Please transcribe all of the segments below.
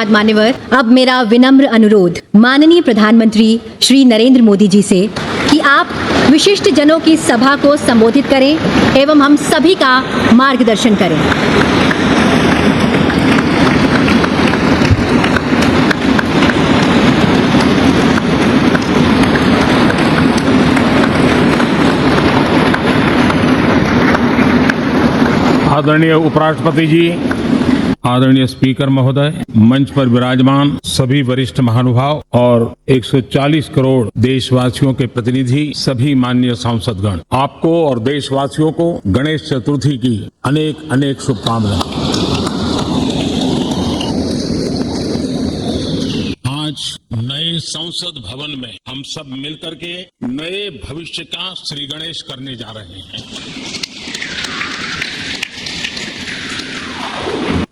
धन्यवाद मान्यवर। अब मेरा विनम्र अनुरोध माननीय प्रधानमंत्री श्री नरेंद्र मोदी जी से कि आप विशिष्ट जनों की सभा को संबोधित करें एवं हम सभी का मार्गदर्शन करें। आदरणीय उपराष्ट्रपति जी, आदरणीय स्पीकर महोदय, मंच पर विराजमान सभी वरिष्ठ महानुभाव और 140 करोड़ देशवासियों के प्रतिनिधि, सभी माननीय सांसदगण, आपको और देशवासियों को गणेश चतुर्थी की अनेक अनेक शुभकामनाएं। आज नए संसद भवन में हम सब मिलकर के नए भविष्य का श्री गणेश करने जा रहे हैं।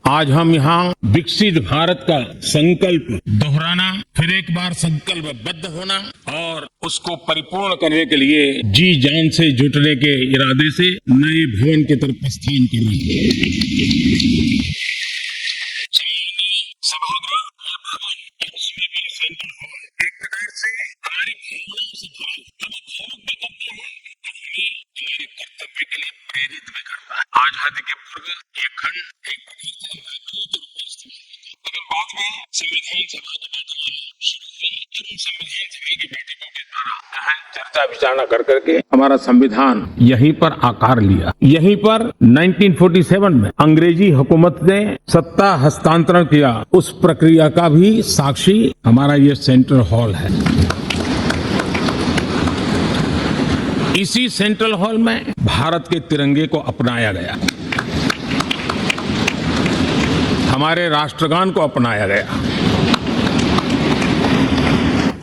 आज हम यहाँ विकसित भारत का संकल्प दोहराना, फिर एक बार संकल्पबद्ध होना और उसको परिपूर्ण करने के लिए जी जान से जुटने के इरादे से नए भवन की तरफ प्रस्थान कर रहे हैं। सभागृह और भवन, उसमें भी सेंट्रल हॉल एक प्रकार से हमारी भावनाओं से भरा, हमें भावुक भी करता है और हमें हमारे कर्तव्य के लिए प्रेरित भी करता है। आजादी के पूर्व ये खंड एक बाद में संविधान सभा की बैठक शुरू हुई और संविधान सभा की बैठकों के द्वारा गहन चर्चा विचारणा कर करके हमारा संविधान यहीं पर आकार लिया। यहीं पर 1947 में अंग्रेजी हुकूमत ने सत्ता हस्तांतरण किया, उस प्रक्रिया का भी साक्षी हमारा ये सेंट्रल हॉल है। इसी सेंट्रल हॉल में भारत के तिरंगे को अपनाया गया, हमारे राष्ट्रगान को अपनाया गया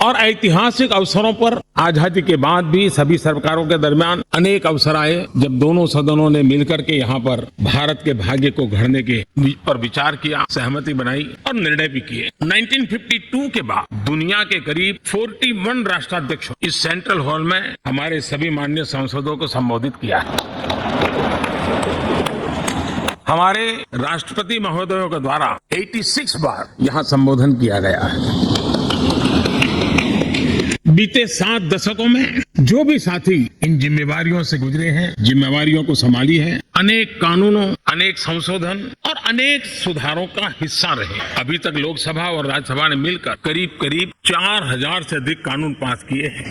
और ऐतिहासिक अवसरों पर आजादी के बाद भी सभी सरकारों के दरमियान अनेक अवसर आए जब दोनों सदनों ने मिलकर के यहाँ पर भारत के भाग्य को गढ़ने के पर विचार किया, सहमति बनाई और निर्णय भी किए। 1952 के बाद दुनिया के करीब 41 राष्ट्राध्यक्षों इस सेंट्रल हॉल में हमारे सभी माननीय सांसदों को संबोधित किया है। हमारे राष्ट्रपति महोदयों के द्वारा 86 बार यहां संबोधन किया गया है। बीते 7 दशकों में जो भी साथी इन जिम्मेवारियों से गुजरे हैं, जिम्मेवारियों को संभाली है, अनेक कानूनों, अनेक संशोधन और अनेक सुधारों का हिस्सा रहे। अभी तक लोकसभा और राज्यसभा ने मिलकर करीब करीब 4000 से अधिक कानून पास किए हैं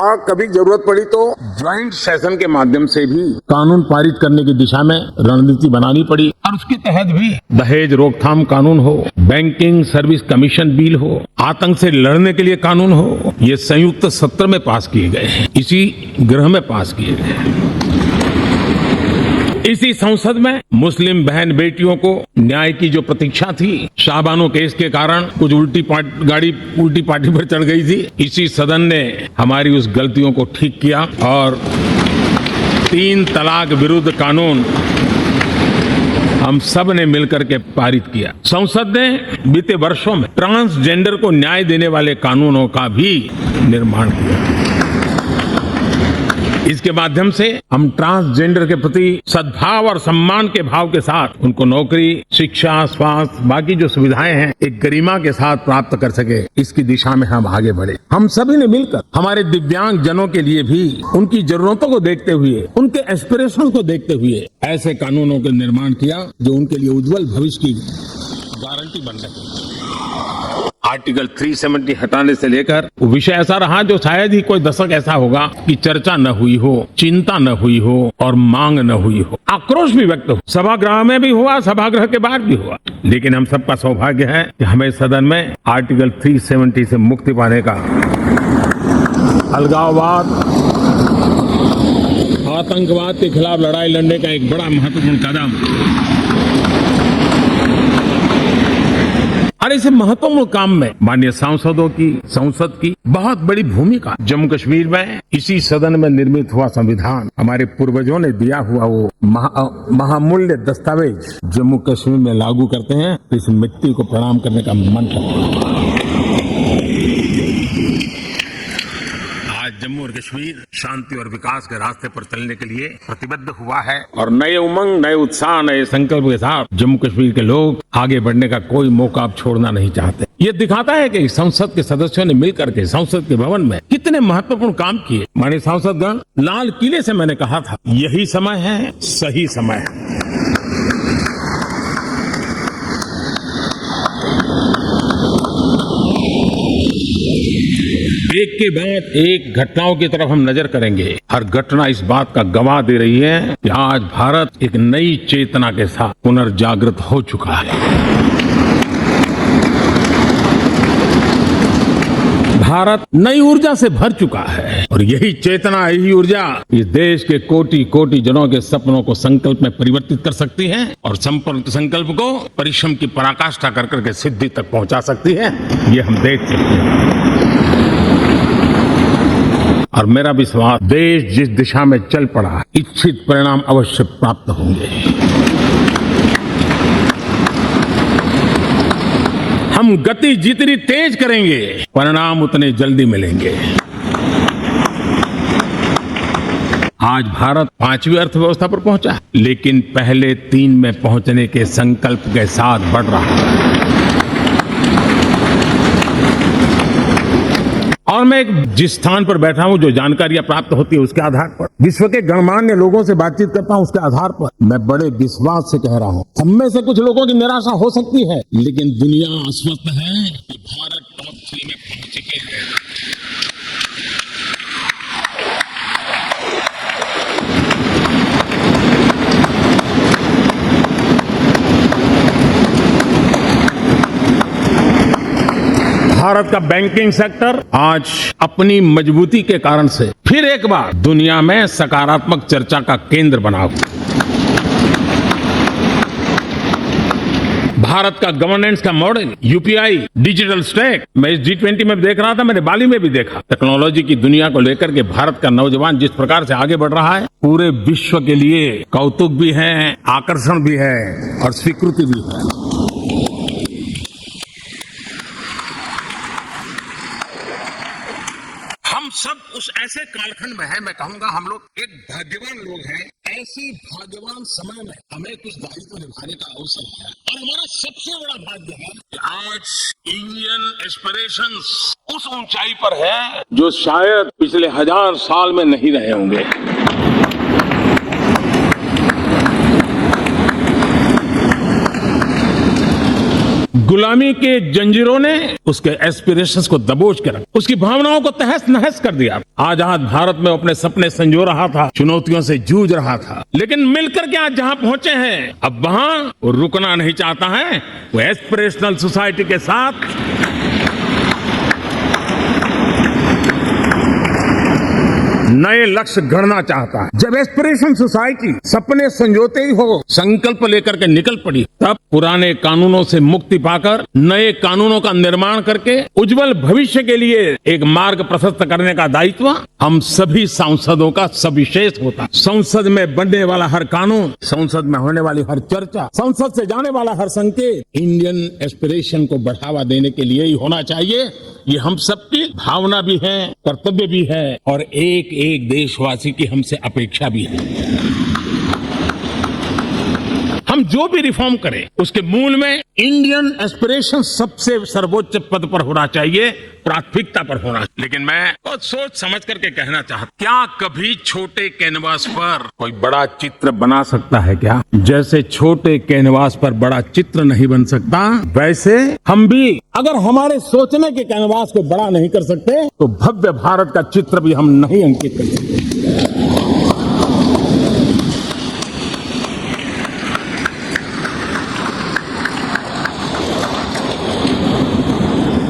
और कभी जरूरत पड़ी तो ज्वाइंट सेशन के माध्यम से भी कानून पारित करने की दिशा में रणनीति बनानी पड़ी और उसके तहत भी दहेज रोकथाम कानून हो, बैंकिंग सर्विस कमीशन बिल हो, आतंक से लड़ने के लिए कानून हो, ये संयुक्त सत्र में पास किए गए हैं, इसी गृह में पास किए गए हैं। इसी संसद में मुस्लिम बहन बेटियों को न्याय की जो प्रतीक्षा थी, शाहबानो केस के कारण कुछ गाड़ी उल्टी पार्टी पर चढ़ गई थी, इसी सदन ने हमारी उस गलतियों को ठीक किया और 3 तलाक विरुद्ध कानून हम सब ने मिलकर के पारित किया। संसद ने बीते वर्षों में ट्रांसजेंडर को न्याय देने वाले कानूनों का भी निर्माण किया। इसके माध्यम से हम ट्रांसजेंडर के प्रति सद्भाव और सम्मान के भाव के साथ उनको नौकरी, शिक्षा, स्वास्थ्य, बाकी जो सुविधाएं हैं एक गरिमा के साथ प्राप्त कर सके, इसकी दिशा में हम आगे बढ़े। हम सभी ने मिलकर हमारे दिव्यांग जनों के लिए भी उनकी जरूरतों को देखते हुए, उनके एस्पिरेशंस को देखते हुए ऐसे कानूनों का निर्माण किया जो उनके लिए उज्जवल भविष्य की गारंटी बन रही है। आर्टिकल 370 हटाने से लेकर वो विषय ऐसा रहा जो शायद ही कोई दशक ऐसा होगा कि चर्चा न हुई हो, चिंता न हुई हो और मांग न हुई हो। आक्रोश भी व्यक्त हो, सभागृह में भी हुआ, सभागृह के बाहर भी हुआ, लेकिन हम सबका सौभाग्य है कि हमें सदन में आर्टिकल 370 से मुक्ति पाने का, अलगाववाद, आतंकवाद के खिलाफ लड़ाई लड़ने का एक बड़ा महत्वपूर्ण कदम और इस महत्वपूर्ण काम में माननीय सांसदों की, संसद की बहुत बड़ी भूमिका। जम्मू कश्मीर में इसी सदन में निर्मित हुआ संविधान हमारे पूर्वजों ने दिया हुआ वो महामूल्य दस्तावेज जम्मू कश्मीर में लागू करते हैं, तो इस मिट्टी को प्रणाम करने का मन करता है। आज जम्मू और कश्मीर शांति और विकास के रास्ते पर चलने के लिए प्रतिबद्ध हुआ है और नए उमंग, नए उत्साह, नए संकल्प के साथ जम्मू कश्मीर के लोग आगे बढ़ने का कोई मौका अब छोड़ना नहीं चाहते। ये दिखाता है कि संसद के सदस्यों ने मिलकर के संसद के भवन में कितने महत्वपूर्ण काम किए। माननीय सांसदगण, लाल किले से मैंने कहा था यही समय है, सही समय है। एक के बाद एक घटनाओं की तरफ हम नजर करेंगे। हर घटना इस बात का गवाह दे रही है कि आज भारत एक नई चेतना के साथ पुनर्जागृत हो चुका है। भारत नई ऊर्जा से भर चुका है और यही चेतना, यही ऊर्जा इस देश के कोटि कोटि जनों के सपनों को संकल्प में परिवर्तित कर सकती है और संकल्प को परिश्रम की पराकाष्ठा कर करके सिद्धि तक पहुंचा सकती है। ये हम देख सकते हैं और मेरा विश्वास, देश जिस दिशा में चल पड़ा, इच्छित परिणाम अवश्य प्राप्त होंगे। हम गति जितनी तेज करेंगे, परिणाम उतने जल्दी मिलेंगे। आज भारत 5वीं अर्थव्यवस्था पर पहुंचा, लेकिन पहले 3 में पहुंचने के संकल्प के साथ बढ़ रहा है। और मैं जिस स्थान पर बैठा हूं, जो जानकारियां प्राप्त होती है उसके आधार पर, विश्व के गणमान्य लोगों से बातचीत करता हूं उसके आधार पर, मैं बड़े विश्वास से कह रहा हूं, हम में से कुछ लोगों की निराशा हो सकती है, लेकिन दुनिया आश्वस्त है कि भारत टॉप 3 में पहुंच चुके हैं। भारत का बैंकिंग सेक्टर आज अपनी मजबूती के कारण से फिर एक बार दुनिया में सकारात्मक चर्चा का केंद्र बना हुआ। भारत का गवर्नेंस का मॉडल, यूपीआई, डिजिटल स्टैक, मैं इस G20 में देख रहा था, मैंने बाली में भी देखा। टेक्नोलॉजी की दुनिया को लेकर के भारत का नौजवान जिस प्रकार से आगे बढ़ रहा है, पूरे विश्व के लिए कौतुक भी है, आकर्षण भी है और स्वीकृति भी है। हम सब उस ऐसे कालखंड में हैं, मैं कहूंगा हम लोग एक भाग्यवान लोग हैं। ऐसी भाग्यवान समय में हमें कुछ दायित्व निभाने का अवसर है और हमारा सबसे बड़ा भाग्य है कि आज इंडियन एस्पिरेशंस उस ऊंचाई पर है जो शायद पिछले 1000 साल में नहीं रहे होंगे। गुलामी के जंजीरों ने उसके एस्पिरेशंस को दबोच कर, उसकी भावनाओं को तहस नहस कर दिया। आजाद भारत में अपने सपने संजो रहा था, चुनौतियों से जूझ रहा था, लेकिन मिलकर के आज जहां पहुंचे हैं, अब वहां वो रुकना नहीं चाहता है। वो एस्पिरेशनल सोसाइटी के साथ नए लक्ष्य गढ़ना चाहता है। जब एस्पिरेशन सोसाइटी सपने संजोते ही हो, संकल्प लेकर के निकल पड़ी, तब पुराने कानूनों से मुक्ति पाकर नए कानूनों का निर्माण करके उज्जवल भविष्य के लिए एक मार्ग प्रशस्त करने का दायित्व हम सभी सांसदों का सविशेष होता है। संसद में बनने वाला हर कानून, संसद में होने वाली हर चर्चा, संसद से जाने वाला हर संकेत इंडियन एस्पिरेशन को बढ़ावा देने के लिए ही होना चाहिए। ये हम सबकी भावना भी है, कर्तव्य भी है और एक एक देशवासी की हमसे अपेक्षा भी है। हम जो भी रिफॉर्म करें, उसके मूल में इंडियन एस्पिरेशन सबसे सर्वोच्च पद पर होना चाहिए, प्राथमिकता पर होना। लेकिन मैं बहुत सोच समझ करके कहना चाहता, क्या कभी छोटे कैनवास पर कोई बड़ा चित्र बना सकता है क्या? जैसे छोटे कैनवास पर बड़ा चित्र नहीं बन सकता, वैसे हम भी अगर हमारे सोचने के कैनवास को बड़ा नहीं कर सकते, तो भव्य भारत का चित्र भी हम नहीं अंकित कर सकते।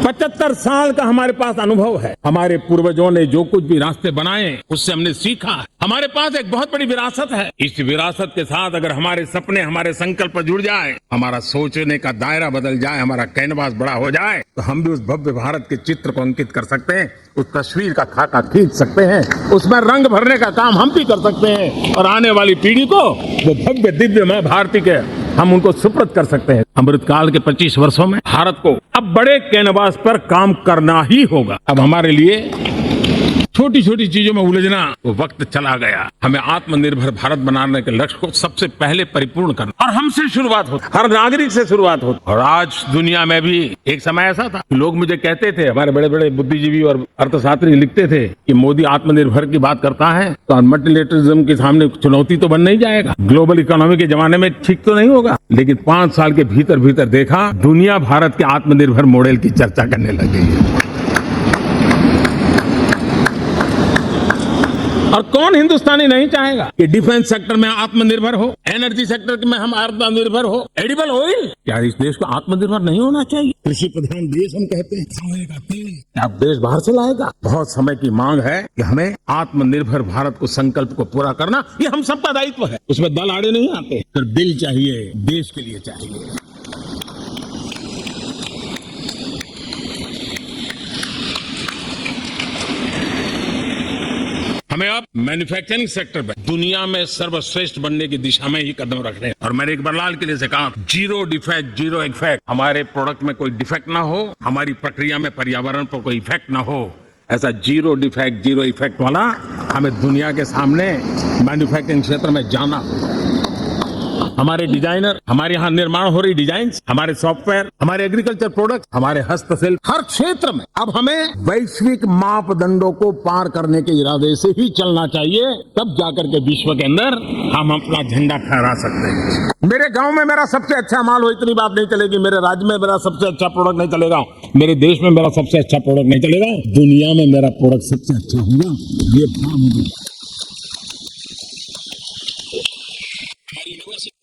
75 साल का हमारे पास अनुभव है। हमारे पूर्वजों ने जो कुछ भी रास्ते बनाए, उससे हमने सीखा। हमारे पास एक बहुत बड़ी विरासत है। इस विरासत के साथ अगर हमारे सपने, हमारे संकल्प जुड़ जाए, हमारा सोचने का दायरा बदल जाए, हमारा कैनवास बड़ा हो जाए, तो हम भी उस भव्य भारत के चित्र को अंकित कर सकते हैं, उस तस्वीर का खाका खींच सकते हैं, उसमें रंग भरने का काम हम भी कर सकते हैं और आने वाली पीढ़ी को वो भव्य दिव्य मां भारती के हम उनको सुपुर्द कर सकते हैं। अमृतकाल के 25 वर्षों में भारत को अब बड़े कैनवास पर काम करना ही होगा। अब हमारे लिए छोटी छोटी चीजों में उलझना, वो वक्त चला गया। हमें आत्मनिर्भर भारत बनाने के लक्ष्य को सबसे पहले परिपूर्ण करना, और हमसे शुरुआत होती, हर नागरिक से शुरुआत होती। और आज दुनिया में भी एक समय ऐसा था, लोग मुझे कहते थे, हमारे बड़े बड़े बुद्धिजीवी और अर्थशास्त्री लिखते थे कि मोदी आत्मनिर्भर की बात करता है तो मल्टीलेटरिज्म के सामने चुनौती तो बन नहीं जाएगा, ग्लोबल इकोनॉमी के जमाने में ठीक तो नहीं होगा। लेकिन 5 साल के भीतर भीतर देखा, दुनिया भारत के आत्मनिर्भर मॉडल की चर्चा करने लगी है। और कौन हिंदुस्तानी नहीं चाहेगा कि डिफेंस सेक्टर में आत्मनिर्भर हो, एनर्जी सेक्टर में हम आत्मनिर्भर हो, एडिबल ऑयल, क्या इस देश को आत्मनिर्भर नहीं होना चाहिए? कृषि प्रधान देश हम कहते हैं, खाएगा तेल, क्या देश बाहर से लाएगा? बहुत समय की मांग है कि हमें आत्मनिर्भर भारत को संकल्प को पूरा करना, ये हम सबका दायित्व है। उसमें दल आड़े नहीं आते, सिर्फ दिल चाहिए, देश के लिए चाहिए। हमें अब मैन्युफैक्चरिंग सेक्टर में दुनिया में सर्वश्रेष्ठ बनने की दिशा में ही कदम रखने हैं। और मैंने एक बार लाल किले से कहा, जीरो डिफेक्ट जीरो इफेक्ट, हमारे प्रोडक्ट में कोई डिफेक्ट ना हो, हमारी प्रक्रिया में पर्यावरण पर कोई इफेक्ट ना हो, ऐसा जीरो डिफेक्ट जीरो इफेक्ट वाला हमें दुनिया के सामने मैन्युफैक्चरिंग क्षेत्र में जाना। हमारे डिजाइनर, हमारे यहाँ निर्माण हो रही डिजाइन, हमारे सॉफ्टवेयर, हमारे एग्रीकल्चर प्रोडक्ट, हमारे हस्तशिल्प, हर क्षेत्र में अब हमें वैश्विक मापदंडों को पार करने के इरादे से ही चलना चाहिए, तब जाकर के विश्व के अंदर हम अपना झंडा फहरा सकते हैं। मेरे गांव में मेरा सबसे अच्छा माल हो, इतनी बात नहीं चलेगी। मेरे राज्य में मेरा सबसे अच्छा प्रोडक्ट नहीं चलेगा, मेरे देश में मेरा सबसे अच्छा प्रोडक्ट नहीं चलेगा, दुनिया में मेरा प्रोडक्ट सबसे अच्छा होगा, ये भाव होगा।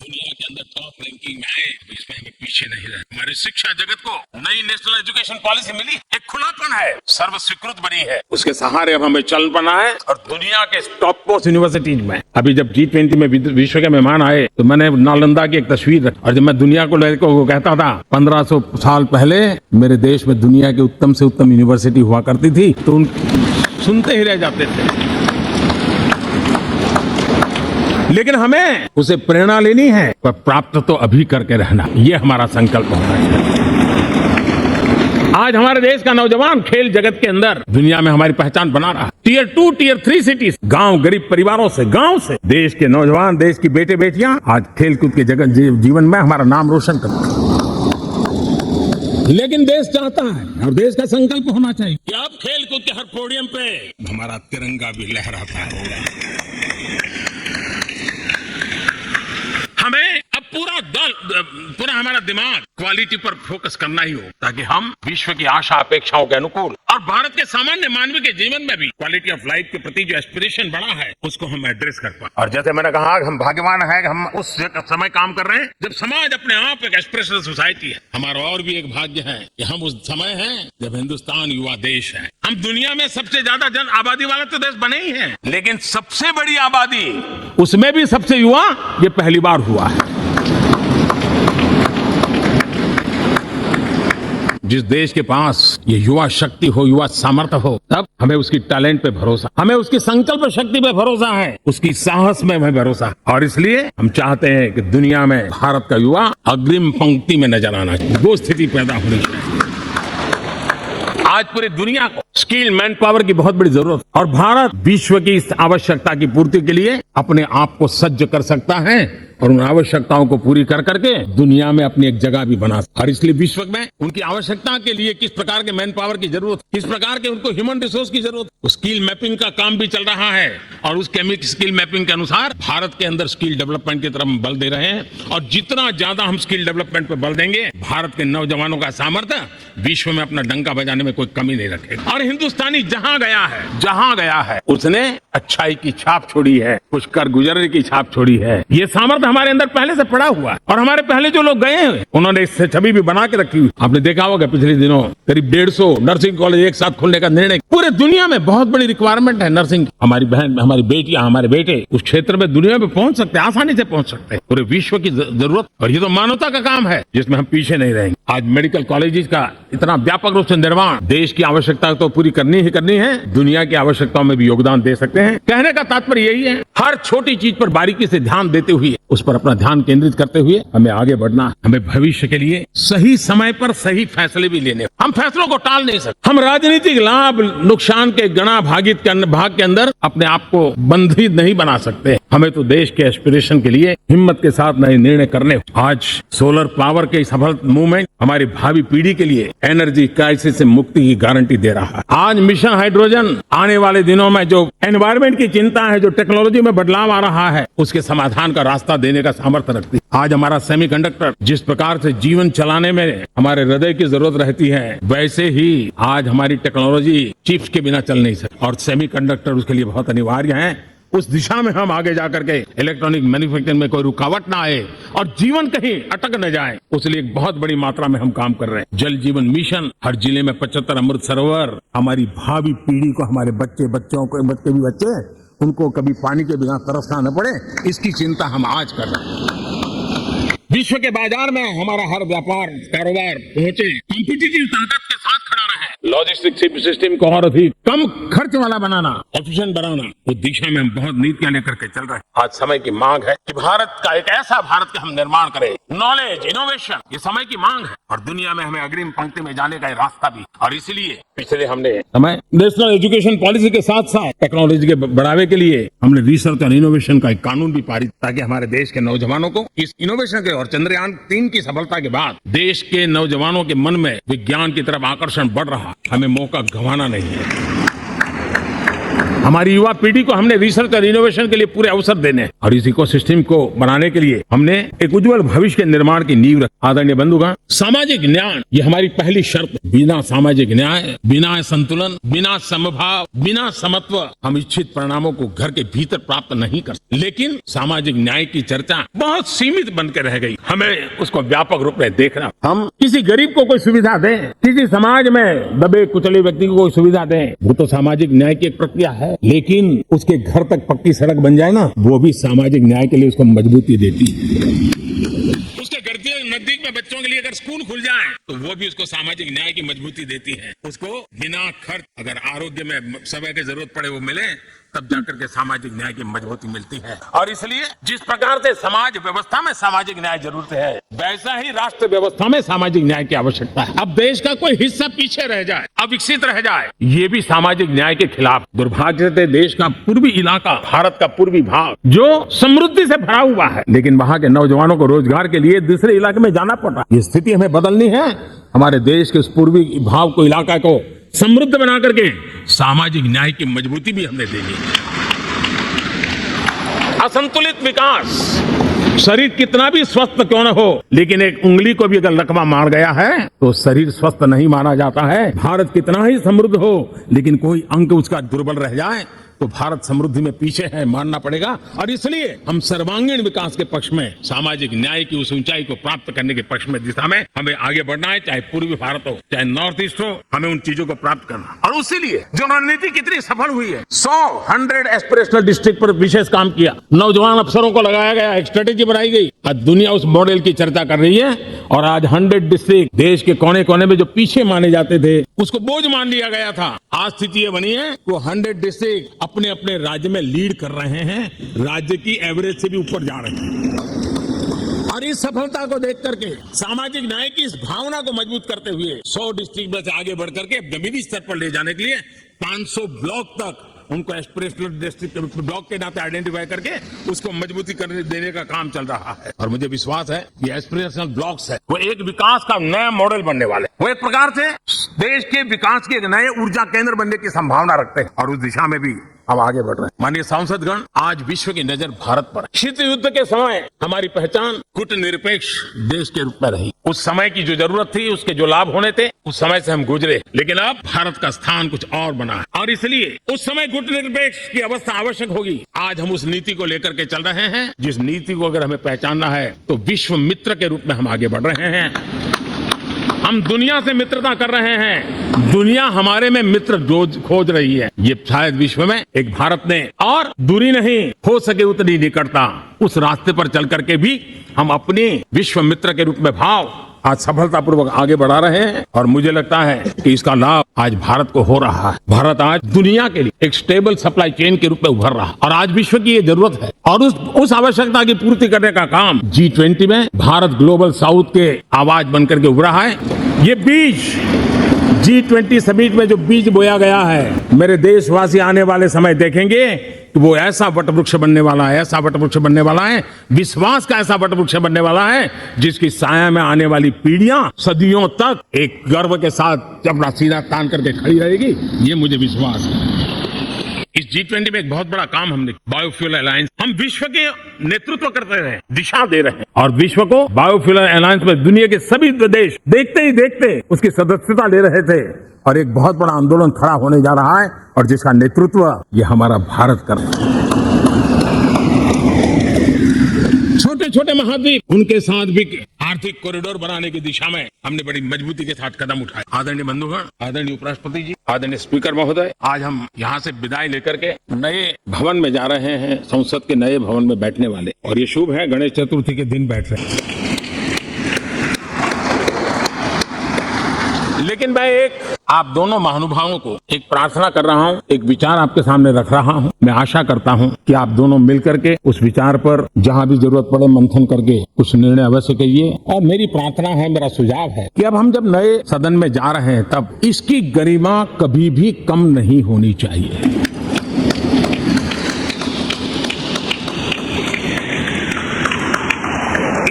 दुनिया के अंदर टॉप रैंकिंग में है, इसमें हमें पीछे नहीं रहे। हमारी शिक्षा जगत को नई नेशनल एजुकेशन पॉलिसी मिली, एक खुलापन है, सर्व स्वीकृत बनी है, उसके सहारे अब हमें चल पना है। और दुनिया के टॉप मोस्ट यूनिवर्सिटीज में अभी जब G20 में विश्व के मेहमान आए तो मैंने नालंदा की एक तस्वीर रखी, और जब मैं दुनिया को कहता था 1500 साल पहले मेरे देश में दुनिया की उत्तम से उत्तम यूनिवर्सिटी हुआ करती थी, तो सुनते ही रह जाते थे। लेकिन हमें उसे प्रेरणा लेनी है, पर प्राप्त तो अभी करके रहना, ये हमारा संकल्प होना चाहिए। आज हमारे देश का नौजवान खेल जगत के अंदर दुनिया में हमारी पहचान बना रहा है। Tier 2, Tier 3 सिटीज, गांव, गरीब परिवारों से, गांव से देश के नौजवान, देश की बेटे बेटियां आज खेलकूद के जगत जीवन में हमारा नाम रोशन करते हैं। लेकिन देश चाहता है और देश का संकल्प होना चाहिए कि अब खेलकूद के हर पोडियम पे हमारा तिरंगा भी लहराता होगा। हमें अब पूरा हमारा दिमाग क्वालिटी पर फोकस करना ही हो, ताकि हम विश्व की आशा अपेक्षाओं के अनुकूल और भारत के सामान्य मानवी के जीवन में भी क्वालिटी ऑफ लाइफ के प्रति जो एस्पिरेशन बढ़ा है उसको हम एड्रेस कर पाए। और जैसे मैंने कहा, हम भाग्यवान हैं कि हम उस समय काम कर रहे हैं जब समाज अपने आप एक एस्पिरेशनल सोसाइटी है। हमारा और भी एक भाग्य है कि हम उस समय हैं जब हिंदुस्तान युवा देश है। हम दुनिया में सबसे ज्यादा जन आबादी वाला तो देश बने ही हैं, लेकिन सबसे बड़ी आबादी, उसमें भी सबसे युवा, ये पहली बार हुआ है। जिस देश के पास ये युवा शक्ति हो, युवा सामर्थ्य हो, तब हमें उसकी टैलेंट पे भरोसा, हमें उसकी संकल्प शक्ति पे भरोसा है, उसकी साहस में हमें भरोसा है। और इसलिए हम चाहते हैं कि दुनिया में भारत का युवा अग्रिम पंक्ति में नजर आना चाहिए, वो स्थिति पैदा होनी चाहिए। आज पूरी दुनिया को स्किल मैन पावर की बहुत बड़ी जरूरत है, और भारत विश्व की इस आवश्यकता की पूर्ति के लिए अपने आप को सज्ज कर सकता है और उन आवश्यकताओं को पूरी कर करके दुनिया में अपनी एक जगह भी बना सकता है। और इसलिए विश्व में उनकी आवश्यकता के लिए किस प्रकार के मैन पावर की जरूरत, किस प्रकार के उनको ह्यूमन रिसोर्स की जरूरत, स्किल मैपिंग का काम भी चल रहा है। और उस स्किल मैपिंग के अनुसार भारत के अंदर स्किल डेवलपमेंट की तरफ हम बल दे रहे हैं। और जितना ज्यादा हम स्किल डेवलपमेंट पर बल देंगे, भारत के नौजवानों का सामर्थ्य विश्व में अपना डंका बजाने में कोई कमी नहीं रखेगा। और हिंदुस्तानी जहां गया है उसने अच्छाई की छाप छोड़ी है, कुछ कर गुजरने की छाप छोड़ी है। ये सामर्थ्य हमारे अंदर पहले से पड़ा हुआ है, और हमारे पहले जो लोग गए हैं उन्होंने इससे छवि भी बना के रखी हुई। आपने देखा होगा पिछले दिनों करीब 150 नर्सिंग कॉलेज एक साथ खोलने का निर्णय। पूरे दुनिया में बहुत बड़ी रिक्वायरमेंट है नर्सिंग। हमारी बहन, हमारी बेटियां, हमारे बेटे उस क्षेत्र में दुनिया में पहुंच सकते हैं, आसानी से पहुंच सकते हैं। पूरे विश्व की जरूरत, और ये तो मानवता का काम है जिसमें हम पीछे नहीं रहेंगे। आज मेडिकल कॉलेजेस का इतना व्यापक रूप से निर्माण, देश की आवश्यकता तो पूरी करनी ही करनी है, दुनिया की आवश्यकताओं में भी योगदान दे सकते हैं। कहने का तात्पर्य यही है, हर छोटी चीज पर बारीकी से ध्यान देते हुए उस पर अपना ध्यान केंद्रित करते हुए हमें आगे बढ़ना है। हमें भविष्य के लिए सही समय पर सही फैसले भी लेने, हम फैसलों को टाल नहीं सकते। हम राजनीतिक लाभ नुकसान के गणा भाग के अंदर अपने आप को बंधित नहीं बना सकते। हमें तो देश के एस्पिरेशन के लिए हिम्मत के साथ नए निर्णय करने। आज सोलर पावर के सफल मूवमेंट हमारी भावी पीढ़ी के लिए एनर्जी क्राइसिस से मुक्ति की गारंटी दे रहा है। आज मिशन हाइड्रोजन आने वाले दिनों में जो एनवायरमेंट की चिंता है, जो टेक्नोलॉजी में बदलाव आ रहा है, उसके समाधान का रास्ता देने का सामर्थ्य रखती है। आज हमारा सेमीकंडक्टर जिस प्रकार से जीवन चलाने में हमारे हृदय की जरूरत रहती है, वैसे ही आज हमारी टेक्नोलॉजी चिप्स के बिना चल नहीं सकती और सेमीकंडक्टर उसके लिए बहुत अनिवार्य है। उस दिशा में हम आगे जाकर के इलेक्ट्रॉनिक मैन्युफैक्चरिंग में कोई रुकावट ना आए और जीवन कहीं अटक न जाए, उसके लिए एक बहुत बड़ी मात्रा में हम काम कर रहे हैं। जल जीवन मिशन, हर जिले में 75 अमृत सरोवर, हमारी भावी पीढ़ी को, हमारे बच्चों को, बच्चे भी बच्चे, उनको कभी पानी के बिना तरसना न पड़े, इसकी चिंता हम आज कर रहे हैं। विश्व के बाजार में हमारा हर व्यापार कारोबार पहुंचे, कॉम्पिटिटिव ताकत के साथ खड़ा रहे, लॉजिस्टिक सिस्टम को और अधिक कम खर्च वाला बनाना, एफिशिएंट बनाना, उस दिशा में हम बहुत नीतियां लेकर के चल रहे हैं। आज समय की मांग है कि भारत का एक ऐसा भारत का हम निर्माण करें। नॉलेज, इनोवेशन, ये समय की मांग है और दुनिया में हमें अग्रिम पंक्ति में जाने का रास्ता भी। और इसलिए पिछले हमने समय नेशनल एजुकेशन पॉलिसी के साथ साथ टेक्नोलॉजी के बढ़ावे के लिए हमने रिसर्च और इनोवेशन का एक कानून भी पारित, ताकि हमारे देश के नौजवानों को इस इनोवेशन के और चंद्रयान 3 की सफलता के बाद देश के नौजवानों के मन में विज्ञान की तरफ आकर्षण बढ़ रहा, हमें मौका गंवाना नहीं है। हमारी युवा पीढ़ी को हमने रिसर्च और इनोवेशन के लिए पूरे अवसर देने हैं और इस इकोसिस्टम को बनाने के लिए हमने एक उज्जवल भविष्य के निर्माण की नींव रखी। आदरणीय बंधुगण, सामाजिक न्याय ये हमारी पहली शर्त। बिना सामाजिक न्याय, बिना संतुलन, बिना समभाव, बिना समत्व हम इच्छित परिणामों को घर के भीतर प्राप्त नहीं कर सकते। लेकिन सामाजिक न्याय की चर्चा बहुत सीमित बन के रह गई, हमें उसको व्यापक रूप में देखना। हम किसी गरीब को कोई सुविधा दें, किसी समाज में दबे कुचले व्यक्ति को कोई सुविधा दें, वो तो सामाजिक न्याय की एक प्रक्रिया है। लेकिन उसके घर तक पक्की सड़क बन जाए ना, वो भी सामाजिक न्याय के लिए उसको मजबूती देती है। उसके घर के नजदीक में बच्चों के लिए अगर स्कूल खुल जाए तो वो भी उसको सामाजिक न्याय की मजबूती देती है। उसको बिना खर्च, अगर आरोग्य में समय की जरूरत पड़े वो मिले, तब जाकर के सामाजिक न्याय की मजबूती मिलती है। और इसलिए जिस प्रकार से समाज व्यवस्था में सामाजिक न्याय जरूरत है, वैसा ही राष्ट्र व्यवस्था में सामाजिक न्याय की आवश्यकता है। अब देश का कोई हिस्सा पीछे रह जाए, अविकसित रह जाए, ये भी सामाजिक न्याय के खिलाफ। दुर्भाग्य से देश का पूर्वी इलाका, भारत का पूर्वी भाग जो समृद्धि से भरा हुआ है, लेकिन वहां के नौजवानों को रोजगार के लिए दूसरे इलाके में जाना पड़ रहा है। ये स्थिति हमें बदलनी है। हमारे देश के उस पूर्वी भाग को, इलाका को समृद्ध बना करके सामाजिक न्याय की मजबूती भी हमने देनी है। असंतुलित विकास, शरीर कितना भी स्वस्थ क्यों न हो, लेकिन एक उंगली को भी अगर लकवा मार गया है तो शरीर स्वस्थ नहीं माना जाता है। भारत कितना ही समृद्ध हो, लेकिन कोई अंग उसका दुर्बल रह जाए तो भारत समृद्धि में पीछे है, मानना पड़ेगा। और इसलिए हम सर्वांगीण विकास के पक्ष में, सामाजिक न्याय की उस ऊंचाई को प्राप्त करने के पक्ष में, दिशा में हमें आगे बढ़ना है। चाहे पूर्वी भारत हो, चाहे नॉर्थ ईस्ट हो, हमें उन चीजों को प्राप्त करना। और उसीलिए जो रणनीति कितनी सफल हुई है, 100 एस्पिरेशनल डिस्ट्रिक्ट पर विशेष काम किया, नौजवान अफसरों को लगाया गया, एक स्ट्रेटेजी बनाई गई। आज दुनिया उस मॉडल की चर्चा कर रही है और आज 100 डिस्ट्रिक्ट देश के कोने कोने में जो पीछे माने जाते थे, उसको बोझ मान लिया गया था। आज स्थिति ये बनी है वो 100 डिस्ट्रिक्ट अपने अपने राज्य में लीड कर रहे हैं, राज्य की एवरेज से भी ऊपर जा रहे हैं। और इस सफलता को देख करके, सामाजिक न्याय की इस भावना को मजबूत करते हुए 100 डिस्ट्रिक्ट में से आगे बढ़ करके जमीनी स्तर पर ले जाने के लिए 500 ब्लॉक तक उनको एस्पिरेशनल डिस्ट्रिक्ट ब्लॉक के नाते आइडेंटिफाई करके उसको मजबूती करने देने का काम चल रहा है। और मुझे विश्वास है कि एस्पिरेशनल ब्लॉक्स है वो एक विकास का नया मॉडल बनने वाले, वो एक प्रकार से देश के विकास के एक नए ऊर्जा केंद्र बनने की संभावना रखते हैं और उस दिशा में भी हम आगे बढ़ रहे हैं। माननीय सांसदगण, आज विश्व की नजर भारत पर है। शीत युद्ध के समय हमारी पहचान कूटनिरपेक्ष देश के रूप में रही। उस समय की जो जरूरत थी, उसके जो लाभ होने थे, उस समय से हम गुजरे, लेकिन अब भारत का स्थान कुछ और बना है और इसलिए उस समय कूटनिरपेक्ष की अवस्था आवश्यक होगी। आज हम उस नीति को लेकर के चल रहे हैं, जिस नीति को अगर हमें पहचानना है तो विश्व मित्र के रूप में हम आगे बढ़ रहे हैं। हम दुनिया से मित्रता कर रहे हैं, दुनिया हमारे में मित्र खोज रही है। ये शायद विश्व में एक भारत ने, और दूरी नहीं हो सके उतनी निकटता, उस रास्ते पर चल करके भी हम अपने विश्व मित्र के रूप में भाव आज सफलतापूर्वक आगे बढ़ा रहे हैं और मुझे लगता है कि इसका लाभ आज भारत को हो रहा है। भारत आज दुनिया के लिए एक स्टेबल सप्लाई चेन के रूप में उभर रहा है और आज विश्व की ये जरूरत है और उस आवश्यकता की पूर्ति करने का काम G20 में भारत ग्लोबल साउथ के आवाज बनकर के उभरा है। ये बीज G20 समिट में जो बीज बोया गया है, मेरे देशवासी आने वाले समय देखेंगे कि वो ऐसा वटवृक्ष बनने वाला है, ऐसा वटवृक्ष बनने वाला है, विश्वास का ऐसा वटवृक्ष बनने वाला है जिसकी साया में आने वाली पीढ़ियां सदियों तक एक गर्व के साथ अपना सीना तान करके खड़ी रहेगी। ये मुझे विश्वास है। इस G20 में एक बहुत बड़ा काम हमने बायोफ्यूल अलायंस, हम विश्व के नेतृत्व करते रहे, दिशा दे रहे हैं और विश्व को बायोफ्यूल अलायंस में दुनिया के सभी देश देखते ही देखते उसकी सदस्यता ले रहे थे और एक बहुत बड़ा आंदोलन खड़ा होने जा रहा है और जिसका नेतृत्व ये हमारा भारत कर रहा है। छोटे छोटे महाद्वीप, उनके साथ भी आर्थिक कॉरिडोर बनाने की दिशा में हमने बड़ी मजबूती के साथ कदम उठाए। आदरणीय बंधुगण, आदरणीय उपराष्ट्रपति जी, आदरणीय स्पीकर महोदय, आज हम यहाँ से विदाई लेकर के नए भवन में जा रहे हैं, संसद के नए भवन में बैठने वाले, और ये शुभ है, गणेश चतुर्थी के दिन बैठ रहे हैं। लेकिन मैं एक आप दोनों महानुभावों को एक प्रार्थना कर रहा हूं, एक विचार आपके सामने रख रहा हूं। मैं आशा करता हूं कि आप दोनों मिलकर के उस विचार पर जहां भी जरूरत पड़े मंथन करके कुछ निर्णय अवश्य करिए। और मेरी प्रार्थना है, मेरा सुझाव है कि अब हम जब नए सदन में जा रहे हैं तब इसकी गरिमा कभी भी कम नहीं होनी चाहिए।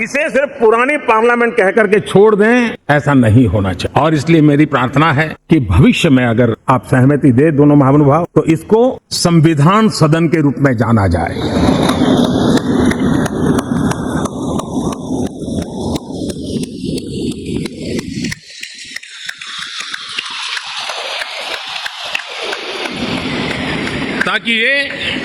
इसे सिर्फ पुरानी पार्लियामेंट कह करके छोड़ दें, ऐसा नहीं होना चाहिए। और इसलिए मेरी प्रार्थना है कि भविष्य में अगर आप सहमति दे दोनों महानुभाव, तो इसको संविधान सदन के रूप में जाना जाए। ताकि ये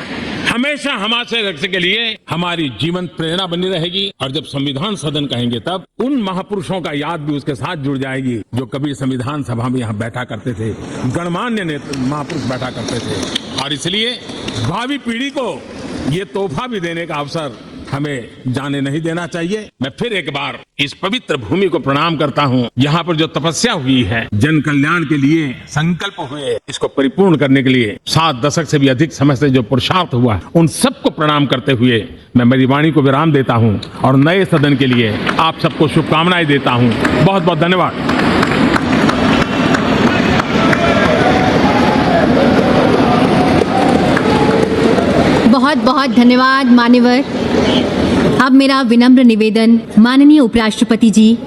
हमेशा हमारे रक्षा के लिए हमारी जीवन प्रेरणा बनी रहेगी। और जब संविधान सदन कहेंगे तब उन महापुरुषों का याद भी उसके साथ जुड़ जाएगी जो कभी संविधान सभा में यहाँ बैठा करते थे, गणमान्य महापुरुष बैठा करते थे। और इसलिए भावी पीढ़ी को ये तोहफा भी देने का अवसर हमें जाने नहीं देना चाहिए। मैं फिर एक बार इस पवित्र भूमि को प्रणाम करता हूँ। यहाँ पर जो तपस्या हुई है, जन कल्याण के लिए संकल्प हुए, इसको परिपूर्ण करने के लिए 7 दशक से भी अधिक समय से जो पुरुषार्थ हुआ है, उन सबको प्रणाम करते हुए मैं मेरी वाणी को विराम देता हूँ और नए सदन के लिए आप सबको शुभकामनाएं देता हूँ। बहुत बहुत धन्यवाद। बहुत बहुत धन्यवाद मान्यवर। अब मेरा विनम्र निवेदन माननीय उपराष्ट्रपति जी